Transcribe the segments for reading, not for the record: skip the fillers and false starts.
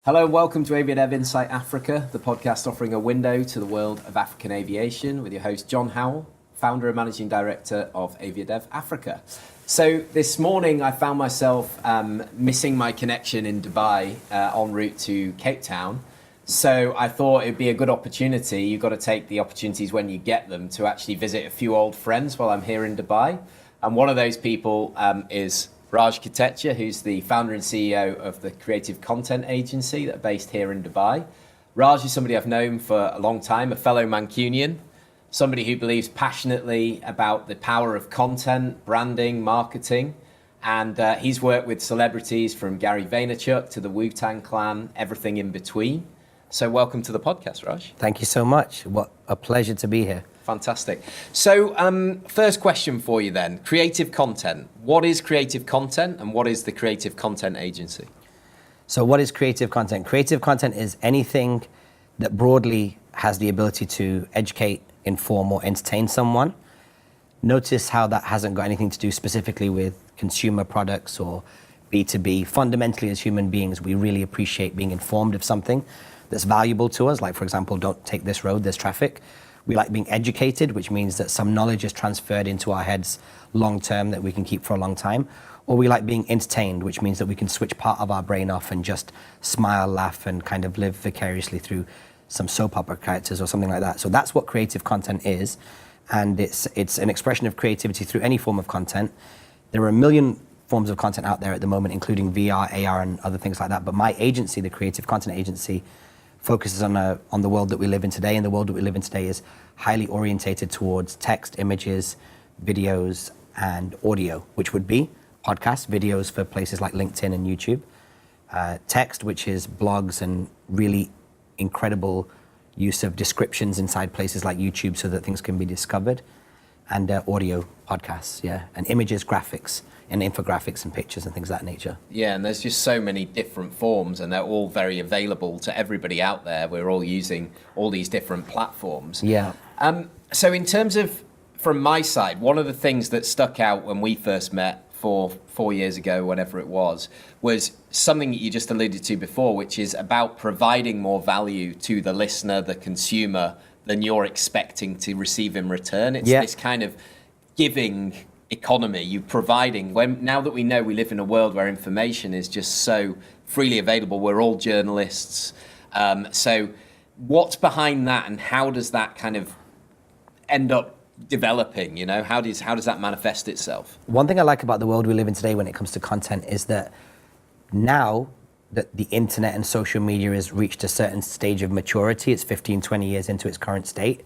Hello and welcome to AviaDev Insight Africa, the podcast offering a window to the world of African aviation with your host Jon Howell, founder and managing director of AviaDev Africa. So this morning I found myself missing my connection in Dubai en route to Cape Town. So I thought it'd be a good opportunity. You've got to take the opportunities when you get them to actually visit a few old friends while I'm here in Dubai. And one of those people is Raj Kotecha, who's the founder and CEO of the creative content agency that are based here in Dubai. Raj is somebody I've known for a long time, a fellow Mancunian, somebody who believes passionately about the power of content, branding, marketing. And he's worked with celebrities from Gary Vaynerchuk to the Wu-Tang Clan, everything in between. So welcome to the podcast, Raj. Thank you so much. What a pleasure to be here. Fantastic. So first question for you then, creative content. What is creative content and what is the creative content agency? So what is creative content? Creative content is anything that broadly has the ability to educate, inform, or entertain someone. Notice how that hasn't got anything to do specifically with consumer products or B2B. Fundamentally, as human beings, we really appreciate being informed of something that's valuable to us. Like, for example, don't take this road, there's traffic. We like being educated, which means that some knowledge is transferred into our heads long term that we can keep for a long time. Or we like being entertained, which means that we can switch part of our brain off and just smile, laugh, and kind of live vicariously through some soap opera characters or something like that. So that's what creative content is. And it's an expression of creativity through any form of content. There are a million forms of content out there at the moment, including VR, AR, and other things like that. But my agency, the Creative Content Agency, focuses on the world that we live in today, and the world that we live in today is highly orientated towards text, images, videos, and audio, which would be podcasts, videos for places like LinkedIn and YouTube, text, which is blogs and really incredible use of descriptions inside places like YouTube so that things can be discovered, and audio podcasts, and images, graphics, and infographics and pictures and things of that nature. Yeah, and there's just so many different forms and they're all very available to everybody out there. We're all using all these different platforms. Yeah. So in terms of, from my side, one of the things that stuck out when we first met 4 years ago, whatever it was something that you just alluded to before, which is about providing more value to the listener, the consumer, than you're expecting to receive in return. It's this kind of giving economy, you providing, now that we know we live in a world where information is just so freely available, we're all journalists. So what's behind that and how does that kind of end up developing, how does that manifest itself? One thing I like about the world we live in today when it comes to content is that now that the internet and social media has reached a certain stage of maturity, it's 15, 20 years into its current state,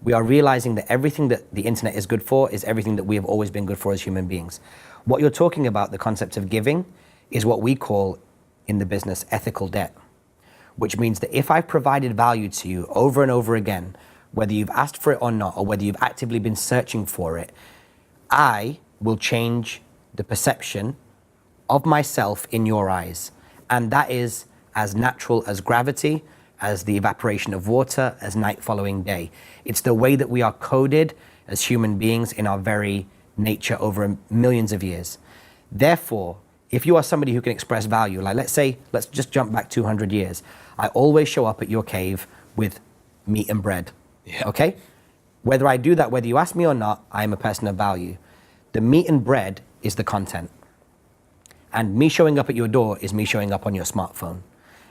we are realizing that everything that the internet is good for is everything that we have always been good for as human beings. What you're talking about, the concept of giving, is what we call in the business ethical debt, which means that if I've provided value to you over and over again, whether you've asked for it or not, or whether you've actively been searching for it, I will change the perception of myself in your eyes. And that is as natural as gravity, as the evaporation of water, as night following day. It's the way that we are coded as human beings in our very nature over millions of years. Therefore, if you are somebody who can express value, like let's just jump back 200 years. I always show up at your cave with meat and bread, okay? Whether I do that, whether you ask me or not, I am a person of value. The meat and bread is the content. And me showing up at your door is me showing up on your smartphone.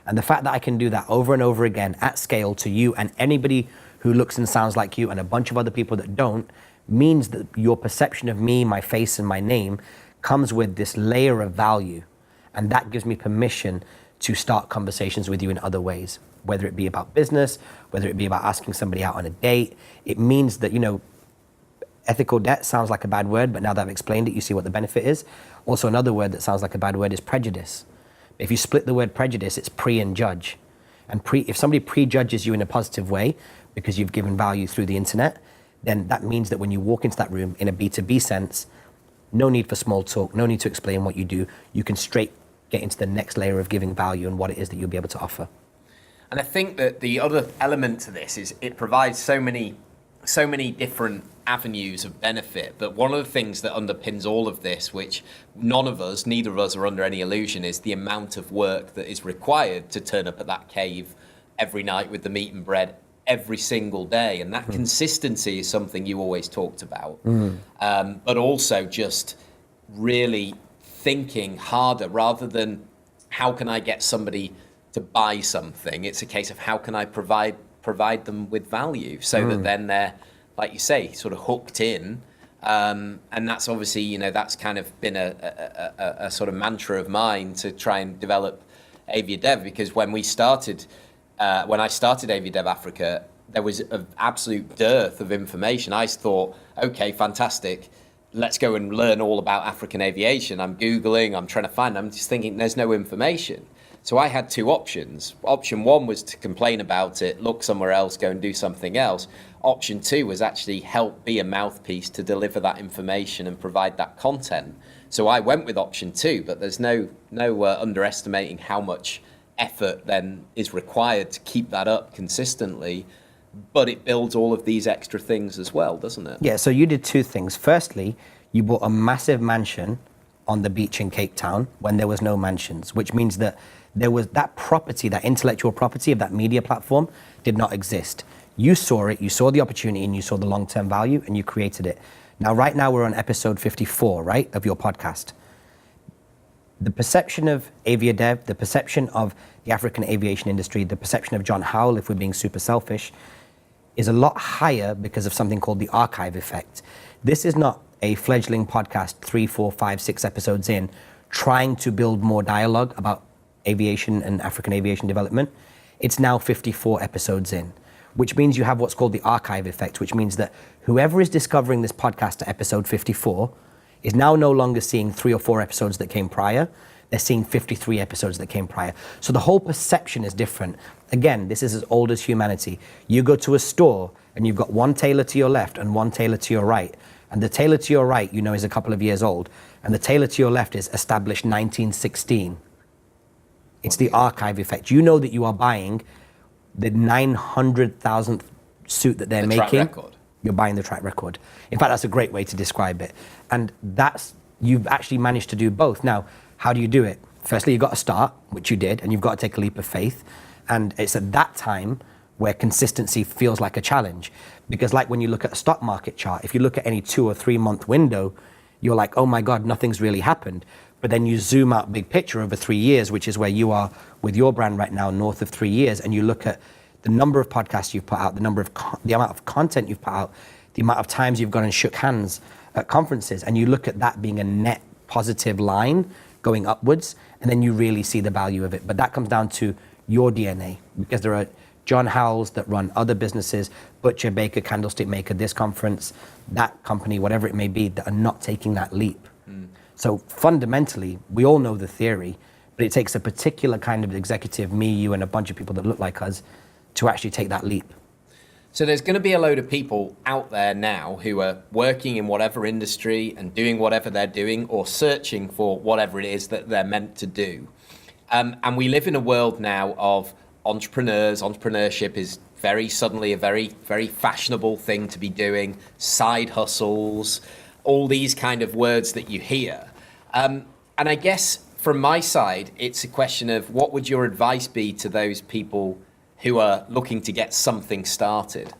And the fact that I can do that over and over again at scale to you and anybody who looks and sounds like you and a bunch of other people that don't, means that your perception of me, my face, and my name comes with this layer of value. And that gives me permission to start conversations with you in other ways, whether it be about business, whether it be about asking somebody out on a date. It means that, ethical debt sounds like a bad word, but now that I've explained it, you see what the benefit is. Also, another word that sounds like a bad word is prejudice. If you split the word prejudice, it's pre and judge. And if somebody prejudges you in a positive way because you've given value through the internet, then that means that when you walk into that room in a B2B sense, no need for small talk, no need to explain what you do. You can straight get into the next layer of giving value and what it is that you'll be able to offer. And I think that the other element to this is it provides so many so many different avenues of benefit, but one of the things that underpins all of this, which neither of us are under any illusion, is the amount of work that is required to turn up at that cave every night with the meat and bread every single day. And that consistency is something you always talked about. But also just really thinking harder rather than how can I get somebody to buy something. It's a case of how can I provide them with value so that then they're, like you say, sort of hooked in. And that's obviously, that's kind of been a sort of mantra of mine to try and develop AviaDev, because when I started AviaDev Africa, there was an absolute dearth of information. I thought, okay, fantastic, let's go and learn all about African aviation. I'm Googling, I'm trying to find, I'm just thinking there's no information. So I had two options. Option one was to complain about it, look somewhere else, go and do something else. Option two was actually help be a mouthpiece to deliver that information and provide that content. So I went with option two, but there's no underestimating how much effort then is required to keep that up consistently. But it builds all of these extra things as well, doesn't it? Yeah, so you did two things. Firstly, you bought a massive mansion on the beach in Cape Town when there was no mansions, which means that there was that property, that intellectual property of that media platform did not exist. You saw it, you saw the opportunity, and you saw the long-term value, and you created it. Now, right now, we're on episode 54, right, of your podcast. The perception of AviaDev, the perception of the African aviation industry, the perception of Jon Howell, if we're being super selfish, is a lot higher because of something called the archive effect. This is not a fledgling podcast 3, 4, 5, 6 episodes in, trying to build more dialogue about aviation and African aviation development. It's now 54 episodes in, which means you have what's called the archive effect, which means that whoever is discovering this podcast at episode 54 is now no longer seeing 3 or 4 episodes that came prior. They're seeing 53 episodes that came prior. So the whole perception is different. Again, this is as old as humanity. You go to a store and you've got one tailor to your left and one tailor to your right. And the tailor to your right, is a couple of years old. And the tailor to your left is established 1916. It's the archive effect. You know that you are buying the 900,000th suit that they're making. Track record. You're buying the track record. In fact, that's a great way to describe it. And you've actually managed to do both. Now, how do you do it? Firstly, you've got to start, which you did, and you've got to take a leap of faith. And it's at that time where consistency feels like a challenge. Because like when you look at a stock market chart, if you look at any 2 or 3 month window, you're like, oh my God, nothing's really happened. But then you zoom out big picture over 3 years, which is where you are with your brand right now, north of 3 years, and you look at the number of podcasts you've put out, the amount of content you've put out, the amount of times you've gone and shook hands at conferences, and you look at that being a net positive line going upwards, and then you really see the value of it. But that comes down to your DNA, because there are Jon Howells that run other businesses, butcher, baker, candlestick maker, this conference, that company, whatever it may be, that are not taking that leap. So fundamentally, we all know the theory, but it takes a particular kind of executive, me, you, and a bunch of people that look like us, to actually take that leap. So there's going to be a load of people out there now who are working in whatever industry and doing whatever they're doing or searching for whatever it is that they're meant to do. And we live in a world now of entrepreneurs. Entrepreneurship is suddenly a very, very fashionable thing to be doing. Side hustles, all these kind of words that you hear. And I guess from my side, it's a question of what would your advice be to those people who are looking to get something started?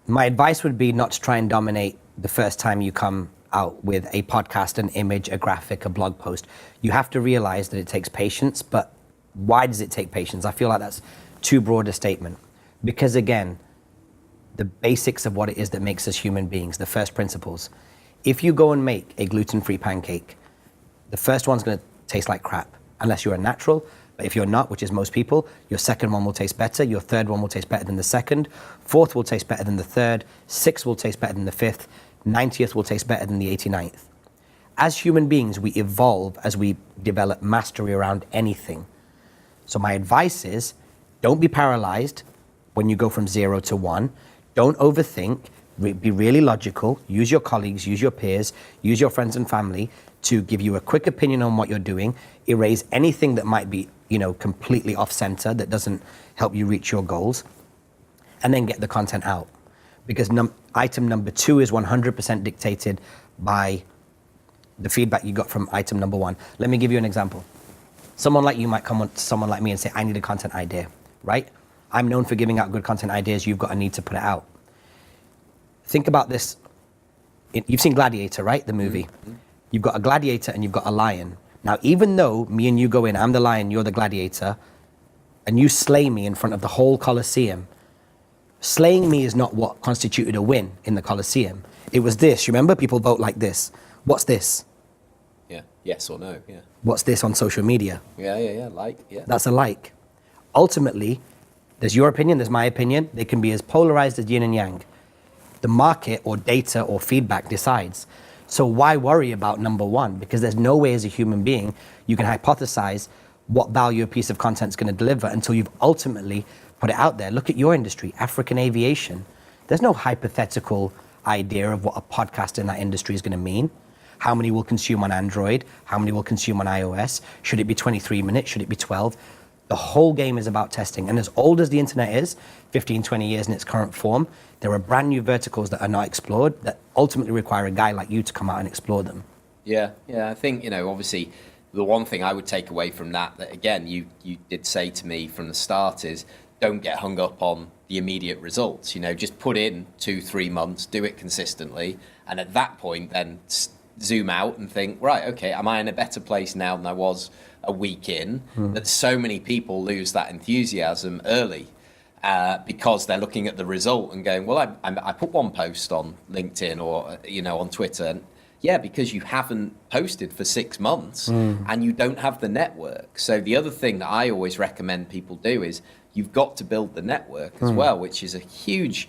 My advice would be not to try and dominate the first time you come out with a podcast, an image, a graphic, a blog post. You have to realize that it takes patience, but why does it take patience? I feel like that's too broad a statement. Because again, the basics of what it is that makes us human beings, the first principles. If you go and make a gluten-free pancake, the first one's gonna taste like crap, unless you're a natural. But if you're not, which is most people, your second one will taste better, your third one will taste better than the second, fourth will taste better than the third, sixth will taste better than the fifth, 90th will taste better than the 89th. As human beings, we evolve as we develop mastery around anything. So my advice is, don't be paralyzed when you go from 0 to 1. Don't overthink, be really logical, use your colleagues, use your peers, use your friends and family to give you a quick opinion on what you're doing, erase anything that might be, completely off center that doesn't help you reach your goals. and then get the content out. Because item number 2 is 100% dictated by the feedback you got from item number 1. Let me give you an example. Someone like you might come on to someone like me and say, I need a content idea, right? I'm known for giving out good content ideas. You've got a need to put it out. Think about this. You've seen Gladiator, right? The movie. Mm-hmm. You've got a gladiator and you've got a lion. Now, even though me and you go in, I'm the lion, you're the gladiator, and you slay me in front of the whole Colosseum, slaying me is not what constituted a win in the Colosseum. It was this. You remember? People vote like this. What's this? Yeah. Yes or no. Yeah. What's this on social media? Yeah. Like. Yeah. That's a like. Ultimately, there's your opinion, there's my opinion. They can be as polarized as yin and yang. The market or data or feedback decides. So why worry about number 1? Because there's no way as a human being you can hypothesize what value a piece of content is going to deliver until you've ultimately put it out there. Look at your industry, African aviation. There's no hypothetical idea of what a podcast in that industry is going to mean. How many will consume on Android? How many will consume on iOS? Should it be 23 minutes? Should it be 12? The whole game is about testing. And as old as the internet is, 15, 20 years in its current form, there are brand new verticals that are not explored that ultimately require a guy like you to come out and explore them. Yeah. I think, obviously, the one thing I would take away from that again, you did say to me from the start is, don't get hung up on the immediate results. Just put in 2-3 months, do it consistently. And at that point, then zoom out and think, right, okay, am I in a better place now than I was a week in? That so many people lose that enthusiasm early because they're looking at the result and going, well, I put one post on LinkedIn or, on Twitter. And yeah, because you haven't posted for 6 months and you don't have the network. So the other thing that I always recommend people do is you've got to build the network as well, which is a huge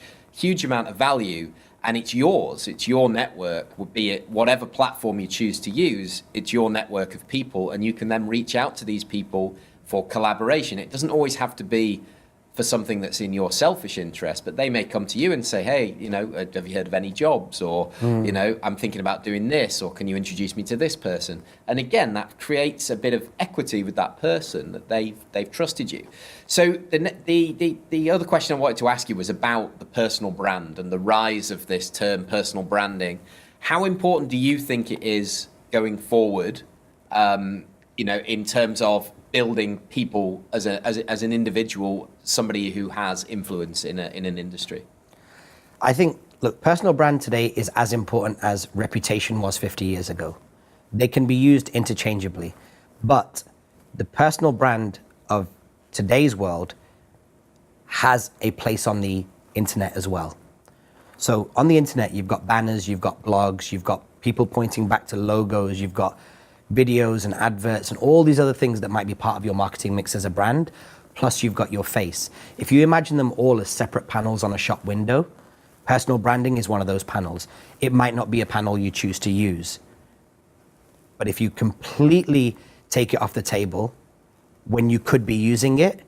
amount of value. And it's yours, it's your network, be it whatever platform you choose to use, it's your network of people, and you can then reach out to these people for collaboration. It doesn't always have to be for something that's in your selfish interest, but they may come to you and say, hey, have you heard of any jobs? Or, I'm thinking about doing this, or can you introduce me to this person? And again, that creates a bit of equity with that person that they've trusted you. So the other question I wanted to ask you was about the personal brand and the rise of this term personal branding. How important do you think it is going forward, in terms of building people as an individual, somebody who has influence in an industry? I think, look, personal brand today is as important as reputation was 50 years ago. They can be used interchangeably, but the personal brand of today's world has a place on the internet as well. So on the internet, you've got banners, you've got blogs, you've got people pointing back to logos, you've got videos and adverts and all these other things that might be part of your marketing mix as a brand, plus you've got your face. If you imagine them all as separate panels on a shop window, personal branding is one of those panels. It might not be a panel you choose to use, but if you completely take it off the table when you could be using it,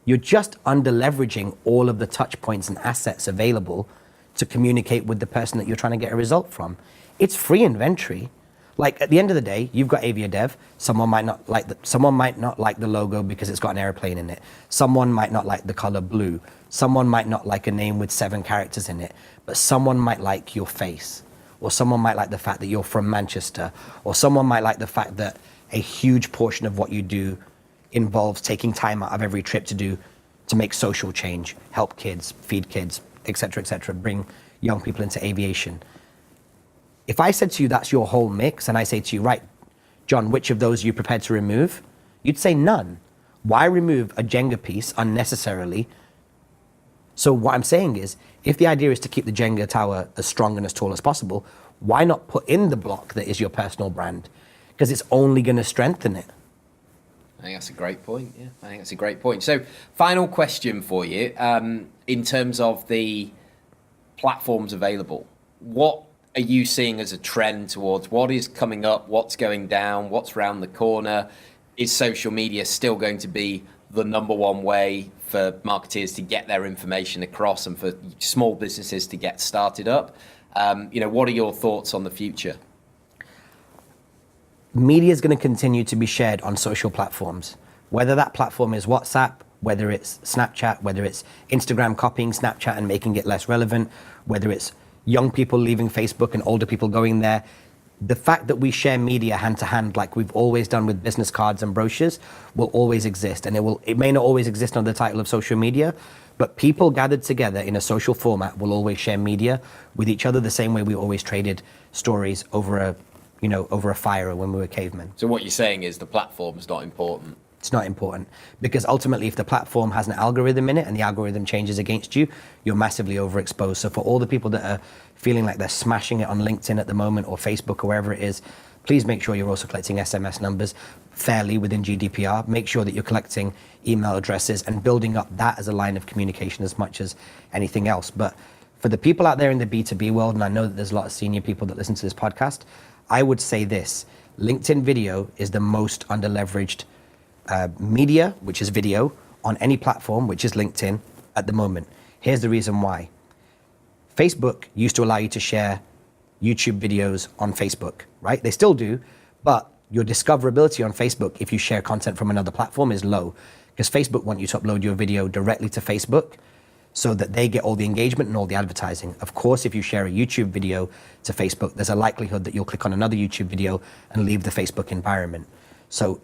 you're just under-leveraging all of the touch points and assets available to communicate with the person that you're trying to get a result from. It's free inventory. Like at the end of the day, you've got AviaDev. Someone might not like the logo because it's got an airplane in it. Someone might not like the color blue. Someone might not like a name with 7 characters in it. But someone might like your face, or someone might like the fact that you're from Manchester, or someone might like the fact that a huge portion of what you do involves taking time out of every trip to make social change, help kids, feed kids, etc., bring young people into aviation. If I said to you, that's your whole mix, and I say to you, right, John, which of those are you prepared to remove? You'd say none. Why remove a Jenga piece unnecessarily? So what I'm saying is, if the idea is to keep the Jenga tower as strong and as tall as possible, why not put in the block that is your personal brand? Because it's only going to strengthen it. I think that's a great point. Yeah, I think that's a great point. So final question for you, in terms of the platforms available, what are you seeing as a trend towards what is coming up, what's going down, what's around the corner? Is social media still going to be the number one way for marketeers to get their information across and for small businesses to get started up? What are your thoughts on the future? Media is going to continue to be shared on social platforms, whether that platform is WhatsApp, whether it's Snapchat, whether it's Instagram copying Snapchat and making it less relevant, whether it's young people leaving Facebook and older people going there. The fact that we share media hand to hand like we've always done with business cards and brochures will always exist. And it may not always exist under the title of social media, but people gathered together in a social format will always share media with each other the same way we always traded stories over a fire when we were cavemen. So what you're saying is the platform's not important. It's not important because ultimately if the platform has an algorithm in it and the algorithm changes against you, you're massively overexposed. So for all the people that are feeling like they're smashing it on LinkedIn at the moment or Facebook or wherever it is, please make sure you're also collecting SMS numbers fairly within GDPR. Make sure that you're collecting email addresses and building up that as a line of communication as much as anything else. But for the people out there in the B2B world, and I know that there's a lot of senior people that listen to this podcast, I would say this: LinkedIn video is the most underleveraged media, which is video, on any platform, which is LinkedIn at the moment. Here's the reason why. Facebook used to allow you to share YouTube videos on Facebook, right? They still do, but your discoverability on Facebook, if you share content from another platform, is low because Facebook want you to upload your video directly to Facebook so that they get all the engagement and all the advertising. Of course, if you share a YouTube video to Facebook, there's a likelihood that you'll click on another YouTube video and leave the Facebook environment. So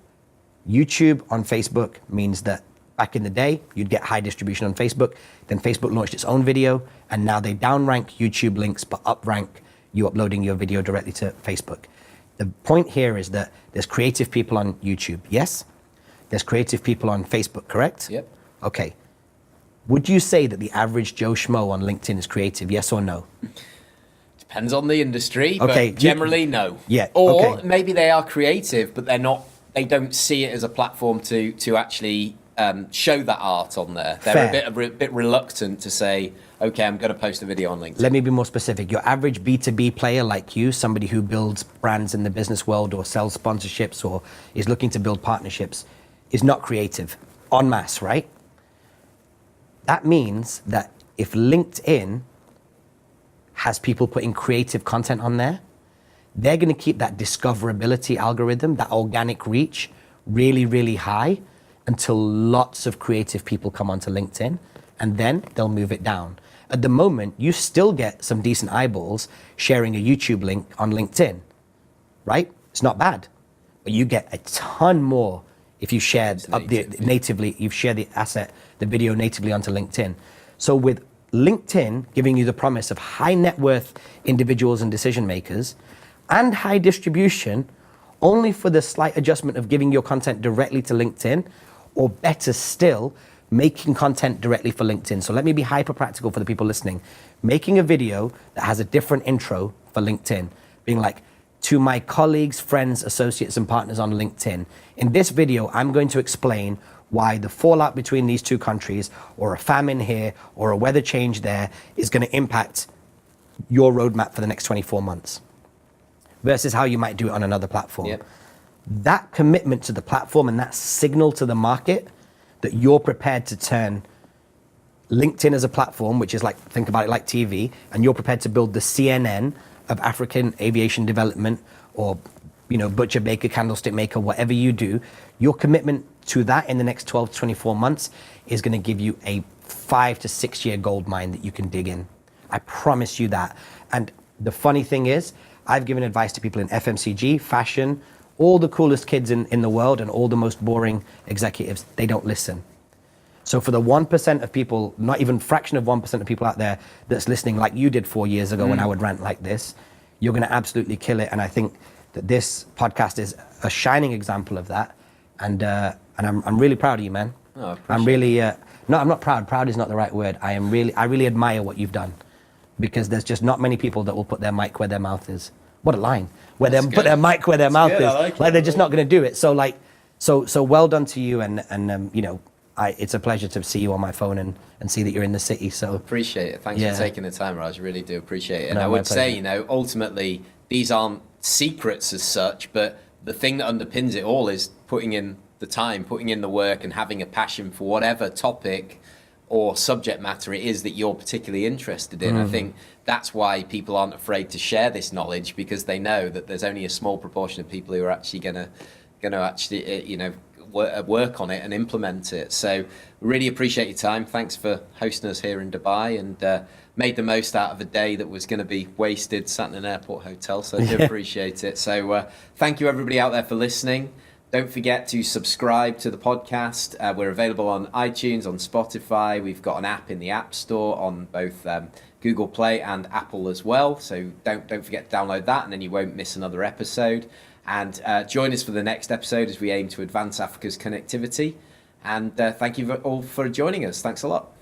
YouTube on Facebook means that back in the day, you'd get high distribution on Facebook. Then Facebook launched its own video, and now they downrank YouTube links, but uprank you uploading your video directly to Facebook. The point here is that there's creative people on YouTube, yes? There's creative people on Facebook, correct? Yep. Okay. Would you say that the average Joe Schmo on LinkedIn is creative, yes or no? Depends on the industry, okay, but generally no. Yeah. Or okay. maybe they are creative, but they don't see it as a platform to actually show that art on there. They're a bit reluctant to say, okay, I'm going to post a video on LinkedIn. Let me be more specific. Your average B2B player like you, somebody who builds brands in the business world or sells sponsorships or is looking to build partnerships, is not creative en masse, right? That means that if LinkedIn has people putting creative content on there, they're going to keep that discoverability algorithm, that organic reach, really, really high until lots of creative people come onto LinkedIn, and then they'll move it down. At the moment, you still get some decent eyeballs sharing a YouTube link on LinkedIn, right? It's not bad, but you get a ton more if you shared natively, you've shared the asset, the video natively onto LinkedIn. So with LinkedIn giving you the promise of high net worth individuals and decision makers and high distribution, only for the slight adjustment of giving your content directly to LinkedIn, or better still, making content directly for LinkedIn. So let me be hyper practical for the people listening. Making a video that has a different intro for LinkedIn, being like, to my colleagues, friends, associates, and partners on LinkedIn. In this video, I'm going to explain why the fallout between these two countries, or a famine here, or a weather change there, is going to impact your roadmap for the next 24 months, versus how you might do it on another platform. Yep. That commitment to the platform and that signal to the market that you're prepared to turn LinkedIn as a platform, which is like, think about it like TV, and you're prepared to build the CNN of African aviation development, or butcher, baker, candlestick maker, whatever you do, your commitment to that in the next 12 to 24 months is going to give you a 5 to 6 year gold mine that you can dig in. I promise you that. And the funny thing is, I've given advice to people in FMCG, fashion, all the coolest kids in the world and all the most boring executives. They don't listen. So for the 1% of people, not even fraction of 1% of people out there that's listening like you did 4 years ago when I would rant like this, you're going to absolutely kill it. And I think that this podcast is a shining example of that. And I'm really proud of you, man. Oh, I'm really, no, I'm not proud. Proud is not the right word. I really admire what you've done, because there's just not many people that will put their mic where their mouth is. What a line. Put their mic where their mouth is. Like they're just not going to do it. So so well done to you. And it's a pleasure to see you on my phone and see that you're in the city. So appreciate it. Thanks for taking the time, Raj. Really do appreciate it. And No, I my would say, pleasure. ultimately, these aren't secrets as such, but the thing that underpins it all is putting in the time, putting in the work, and having a passion for whatever topic or subject matter it is that you're particularly interested in. I think that's why people aren't afraid to share this knowledge, because they know that there's only a small proportion of people who are actually going to actually, work on it and implement it. So really appreciate your time. Thanks for hosting us here in Dubai, and made the most out of a day that was going to be wasted sat in an airport hotel. So I do appreciate it. So thank you everybody out there for listening. Don't forget to subscribe to the podcast. We're available on iTunes, on Spotify. We've got an app in the App Store on both Google Play and Apple as well. So don't forget to download that, and then you won't miss another episode. And join us for the next episode as we aim to advance Africa's connectivity. And thank you all for joining us. Thanks a lot.